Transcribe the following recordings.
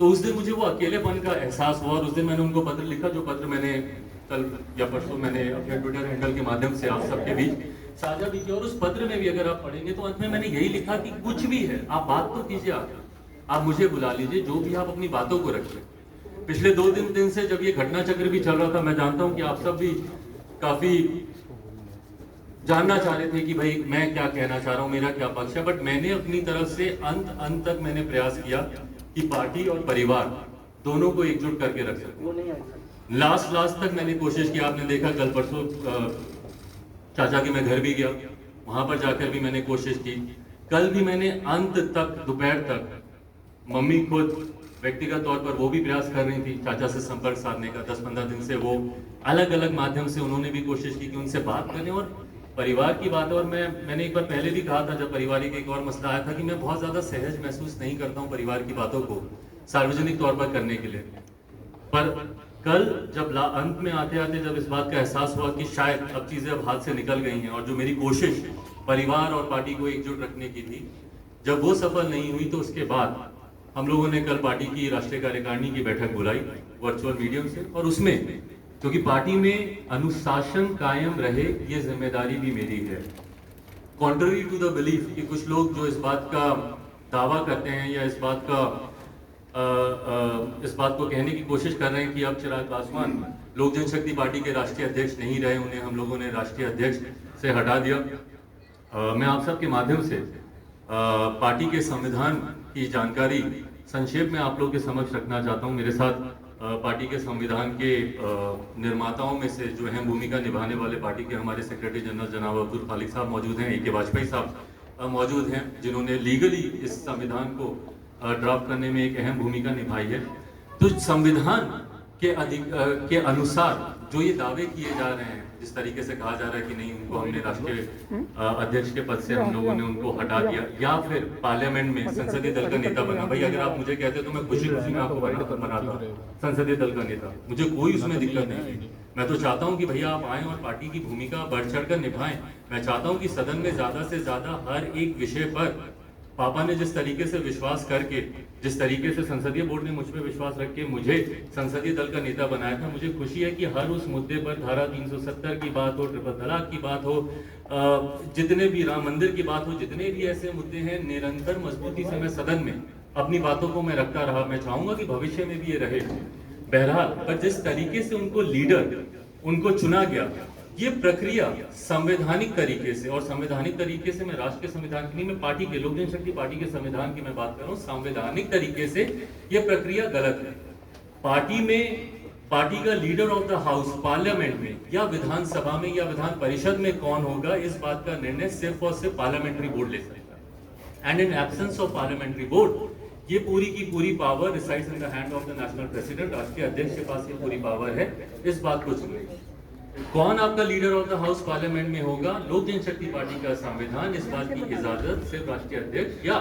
तो उस दिन मुझे वो अकेलेपन का एहसास हुआ और उस दिन मैंने उनको पत्र लिखा, जो पत्र मैंने कल या परसों मैंने अपने ट्विटर हैंडल के माध्यम से आप सबके बीच साझा भी किया। और उस पत्र में भी अगर आप पढ़ेंगे तो अंत में मैंने यही लिखा कि कुछ भी है आप बात तो कीजिए, आप मुझे बुला लीजिए, जो भी आप अपनी बातों को रखिए। पिछले 2-3 दिन से जब ये घटना चक्र भी चल रहा था, मैं जानता हूं कि आप सब भी काफी जानना चाह रहे थे कि भाई मैं क्या कहना चाह रहा हूं, मेरा क्या पक्ष है, बट मैंने अपनी तरफ से अंत तक मैंने प्रयास किया कि पार्टी और परिवार दोनों को एकजुट करके रख सकूं। लास्ट तक मैंने कोशिश की। आपने देखा कल परसों चाचा के मैं घर भी गया, वहां पर जाकर भी मैंने कोशिश की। कल भी मैंने अंत तक, दोपहर तक, मम्मी खुद व्यक्तिगत तौर पर वो भी प्रयास कर रही थी चाचा से संपर्क साधने का। 10-15 दिन से वो अलग अलग माध्यम से उन्होंने भी कोशिश की कि उनसे बात करें और परिवार की बात। और मैंने एक बार पहले भी कहा था जब पारिवारिक एक और मसला आया था कि मैं बहुत ज्यादा सहज महसूस नहीं करता हूं परिवार की बातों को सार्वजनिक तौर पर करने के लिए। पर कल जब अंत में आते आते जब इस बात का एहसास हुआ कि शायद अब चीजें अब हाथ से निकल गई हैं और जो मेरी कोशिश परिवार और पार्टी को एकजुट रखने की थी, जब वो सफल नहीं हुई, तो उसके बाद हम लोगों ने कल पार्टी की राष्ट्रीय कार्यकारिणी की बैठक बुलाई वर्चुअल मीडियम से। और उसमें क्योंकि पार्टी में अनुशासन कायम रहे, ये जिम्मेदारी भी मेरी है। कॉन्ट्ररी टू द बिलीफ कि कुछ लोग जो इस बात का दावा करते हैं या इस बात को कहने की कोशिश कर रहे हैं कि अब चिराग पासवान लोक जनशक्ति पार्टी के राष्ट्रीय अध्यक्ष नहीं रहे, उन्हें हम लोगों ने राष्ट्रीय अध्यक्ष से हटा दिया। मैं आप सबके माध्यम से पार्टी के संविधान की जानकारी संक्षेप में आप लोग के समक्ष रखना चाहता हूं। मेरे साथ पार्टी के संविधान के निर्माताओं में से जो अहम भूमिका निभाने वाले पार्टी के हमारे सेक्रेटरी जनरल जनाब अब्दुल खालिक साहब मौजूद हैं, ए.के. वाजपेयी साहब मौजूद हैं, जिन्होंने लीगली इस संविधान को ड्राफ्ट करने में एक अहम भूमिका निभाई है। तो संविधान के अनुसार जो ये दावे किए जा रहे हैं, जिस तरीके से कहा जा रहा है कि नहीं उनको हमने राष्ट्रीय अध्यक्ष के पद से हम लोगों ने उनको हटा दिया या फिर पार्लियामेंट में संसदीय दल का नेता बना। भाई अगर आप मुझे कहते तो मैं खुशी खुशी में आपको बनाता संसदीय दल का नेता, मुझे कोई उसमें दिक्कत नहीं है। मैं तो चाहता हूं कि भैया आप आए और पार्टी की भूमिका बढ़ चढ़ कर निभाएं। मैं चाहता हूं कि सदन में ज्यादा से ज्यादा हर एक विषय पर पापा ने जिस तरीके से विश्वास करके, जिस तरीके से संसदीय बोर्ड ने मुझ पर विश्वास रख के मुझे संसदीय दल का नेता बनाया था, मुझे खुशी है कि हर उस मुद्दे पर धारा 370 की बात हो, ट्रिपल तलाक की बात हो, जितने भी राम मंदिर की बात हो, जितने भी ऐसे मुद्दे हैं, निरंतर मजबूती से मैं सदन में अपनी बातों को मैं रखता रहा। मैं चाहूंगा कि भविष्य में भी ये रहे। बहरहाल पर जिस तरीके से उनको लीडर उनको चुना गया, ये प्रक्रिया संवैधानिक तरीके से, और संवैधानिक तरीके से मैं राष्ट्र के संविधान की नहीं, मैं पार्टी के लोक जनशक्ति पार्टी के संविधान की मैं बात कर रहा हूं, संवैधानिक तरीके से ये प्रक्रिया गलत है। पार्टी में पार्टी का leader of the house parliament में या विधानसभा में या विधान परिषद में कौन होगा, इस बात का निर्णय सिर्फ और सिर्फ पार्लियामेंट्री बोर्ड ले सकता है। And in absence of parliamentary board ये पूरी की पूरी power resides in the hand of the national president. राष्ट्रीय अध्यक्ष के पास ये पूरी पावर है इस बात को चुनने की। कौन आपका leader of the house parliament में होगा, लोक जनशक्ति पार्टी का संविधान इस बात की इजाजत सिर्फ राष्ट्रीय अध्यक्ष या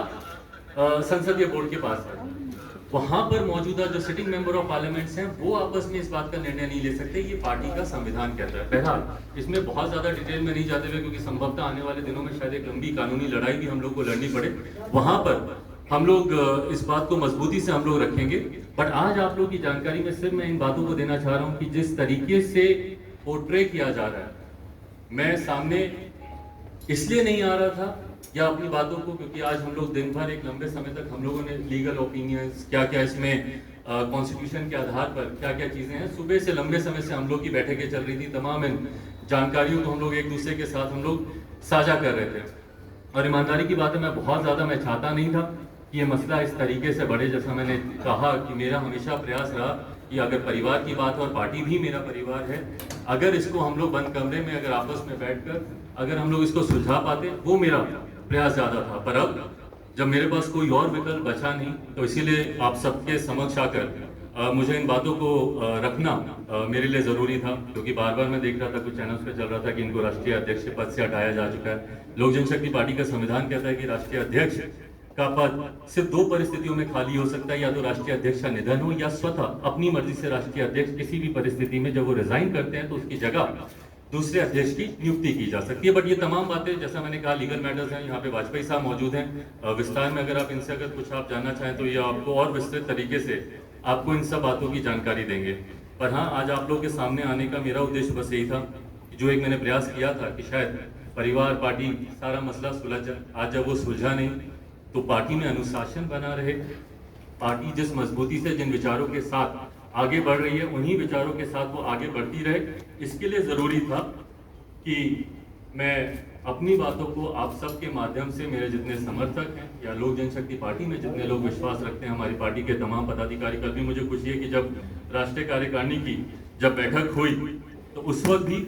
संसदीय बोर्ड के पास है। वहां पर मौजूदा जो सिटिंग मेंबर ऑफ पार्लियामेंट्स हैं वो आपस में इस बात का निर्णय नहीं ले सकते, ये पार्टी का संविधान कहता है। बहरहाल इसमें बहुत ज्यादा डिटेल में नहीं जाते हुए, क्योंकि संभवतः आने वाले दिनों में शायद एक लंबी कानूनी लड़ाई भी हम लोग को लड़नी पड़े, वहां पर हम लोग इस बात को मजबूती से हम लोग रखेंगे। बट आज आप लोग की जानकारी में सिर्फ मैं इन बातों को देना चाह रहा हूं कि जिस तरीके से पोर्ट्रे किया जा रहा है, मैं सामने इसलिए नहीं आ रहा था या अपनी बातों को, क्योंकि आज हम लोग दिन भर एक लंबे समय तक हम लोगों ने लीगल ओपिनियंस क्या क्या इसमें कॉन्स्टिट्यूशन के आधार पर क्या क्या चीजें हैं, सुबह से लंबे समय से हम लोग की बैठकें चल रही थी, तमाम इन जानकारियों को हम लोग एक दूसरे के साथ हम लोग साझा कर रहे थे। और ईमानदारी की बात है, मैं बहुत ज्यादा मैं चाहता नहीं था कि ये मसला इस तरीके से बढ़े। जैसा मैंने कहा कि मेरा हमेशा प्रयास रहा कि अगर परिवार की बात, और पार्टी भी मेरा परिवार है, अगर इसको हम लोग बंद कमरे में अगर आपस में बैठकर अगर हम लोग इसको सुलझा पाते, वो मेरा प्रयास ज्यादा था। पर अब जब मेरे पास कोई और विकल्प बचा नहीं, तो इसीलिए आप सबके समक्ष आकर मुझे इन बातों को रखना मेरे लिए जरूरी था, क्योंकि बार बार मैं देख रहा था कुछ चैनल्स पे चल रहा था कि इनको राष्ट्रीय अध्यक्ष के पद से हटाया जा चुका है। लोक जनशक्ति पार्टी का संविधान कहता है कि राष्ट्रीय अध्यक्ष का पद सिर्फ 2 परिस्थितियों में खाली हो सकता है, या तो राष्ट्रीय अध्यक्ष का निधन हो या स्वतः अपनी मर्जी से राष्ट्रीय अध्यक्ष किसी भी परिस्थिति में जब वो रिजाइन करते हैं तो उसकी जगह दूसरे अध्यक्ष की नियुक्ति की जा सकती है। बट ये तमाम बातें, जैसा मैंने कहा, लीगल मैटर्स हैं। यहाँ पे वाजपेयी साहब मौजूद हैं, विस्तार में अगर आप इनसे अगर कुछ आप जानना चाहें तो ये आपको और विस्तृत तरीके से आपको इन सब बातों की जानकारी देंगे। पर हाँ, आज आप लोग के सामने आने का मेरा उद्देश्य बस यही था, जो एक मैंने प्रयास किया था कि शायद परिवार, पार्टी, सारा मसला सुलझ जाए। आज जब वो सुलझा नहीं तो पार्टी में अनुशासन बना रहे, पार्टी जिस मजबूती से जिन विचारों के साथ आगे बढ़ रही है उन्हीं विचारों के साथ वो आगे बढ़ती रहे। इसके लिए ज़रूरी था कि मैं अपनी बातों को आप सबके माध्यम से, मेरे जितने समर्थक हैं या लोक जनशक्ति पार्टी में जितने लोग विश्वास रखते हैं, हमारी पार्टी के तमाम पदाधिकारी, कल भी मुझे खुशी है कि जब राष्ट्रीय कार्यकारिणी की जब बैठक हुई तो उस वक्त भी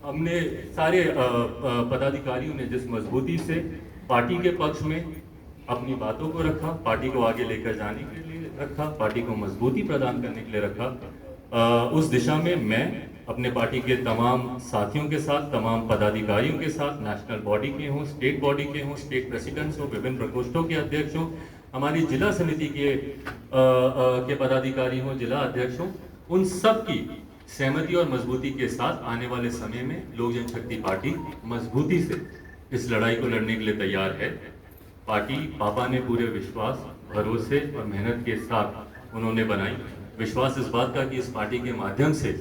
हमने सारे पदाधिकारियों ने जिस मजबूती से पार्टी के पक्ष में अपनी बातों को रखा, पार्टी को आगे लेकर जाने के लिए रखा, पार्टी को मजबूती प्रदान करने के लिए रखा, उस दिशा में मैं अपने पार्टी के तमाम साथियों के साथ, तमाम पदाधिकारियों के साथ, नेशनल बॉडी के हों, स्टेट बॉडी के हों, स्टेट प्रेसिडेंट्स हों, विभिन्न प्रकोष्ठों के अध्यक्ष हों, हमारी जिला समिति के पदाधिकारी हों, जिला अध्यक्ष हों, उन सब की सहमति और मजबूती के साथ आने वाले समय में लोक जनशक्ति पार्टी मजबूती से इस लड़ाई को लड़ने के लिए तैयार है। पार्टी पापा ने पूरे विश्वास, भरोसे और मेहनत के साथ उन्होंने बनाई। विश्वास इस बात का कि इस पार्टी के माध्यम से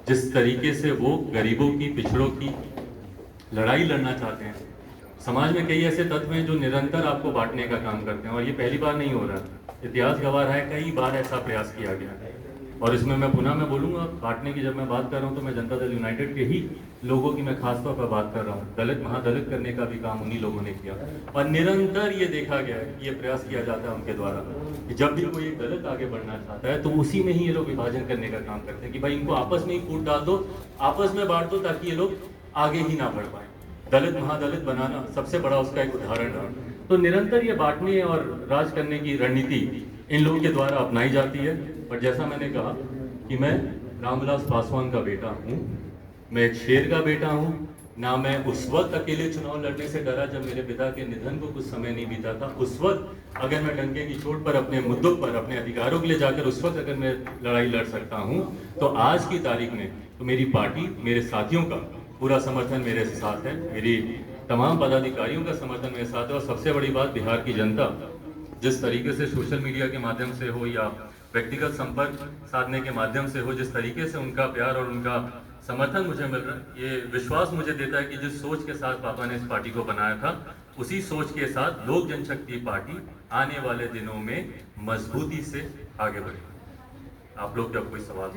जिस तरीके से वो गरीबों की, पिछड़ों की लड़ाई लड़ना चाहते हैं, समाज में कई ऐसे तत्व हैं जो निरंतर आपको बांटने का काम करते हैं और ये पहली बार नहीं हो रहा। इतिहास गवाह है, कई बार ऐसा प्रयास किया गया है। और इसमें मैं पुनः बोलूँगा, बांटने की जब मैं बात कर रहा हूँ तो मैं जनता दल यूनाइटेड के ही लोगों की मैं खासतौर पर बात कर रहा हूँ। दलित महादलित करने का भी काम उन्हीं लोगों ने किया और निरंतर ये देखा गया है, ये प्रयास किया जाता है उनके द्वारा कि जब भी कोई दलित आगे बढ़ना चाहता है तो उसी में ही ये लोग विभाजन करने का काम करते हैं कि भाई इनको आपस में ही फूट डाल दो, आपस में बांट दो ताकि ये लोग आगे ही ना बढ़ पाए। दलित महादलित बनाना सबसे बड़ा उसका एक उदाहरण है। तो निरंतर ये बांटने और राज करने की रणनीति इन लोगों के द्वारा अपनाई जाती है। पर जैसा मैंने कहा कि मैं रामविलास पासवान का बेटा हूँ, मैं एक शेर का बेटा हूँ। ना मैं उस वक्त अकेले चुनाव लड़ने से डरा जब मेरे पिता के निधन को कुछ समय नहीं बीता था। उस वक्त अगर मैं डंके की चोट पर अपने मुद्दों पर, अपने अधिकारों के लिए जाकर उस वक्त अगर मैं लड़ाई लड़ सकता हूँ तो आज की तारीख में तो मेरी पार्टी, मेरे साथियों का पूरा समर्थन मेरे साथ है, मेरी तमाम पदाधिकारियों का समर्थन मेरे साथ है। और सबसे बड़ी बात, बिहार की जनता जिस तरीके से सोशल मीडिया के माध्यम से हो या व्यक्तिगत संपर्क साधने के माध्यम से हो, जिस तरीके से उनका प्यार और उनका समर्थन मुझे मिल रहा है, ये विश्वास मुझे देता है कि जिस सोच के साथ पापा ने इस पार्टी को बनाया था, उसी सोच के साथ लोक जनशक्ति पार्टी आने वाले दिनों में मजबूती से आगे बढ़ेगी। आप लोग जब कोई सवाल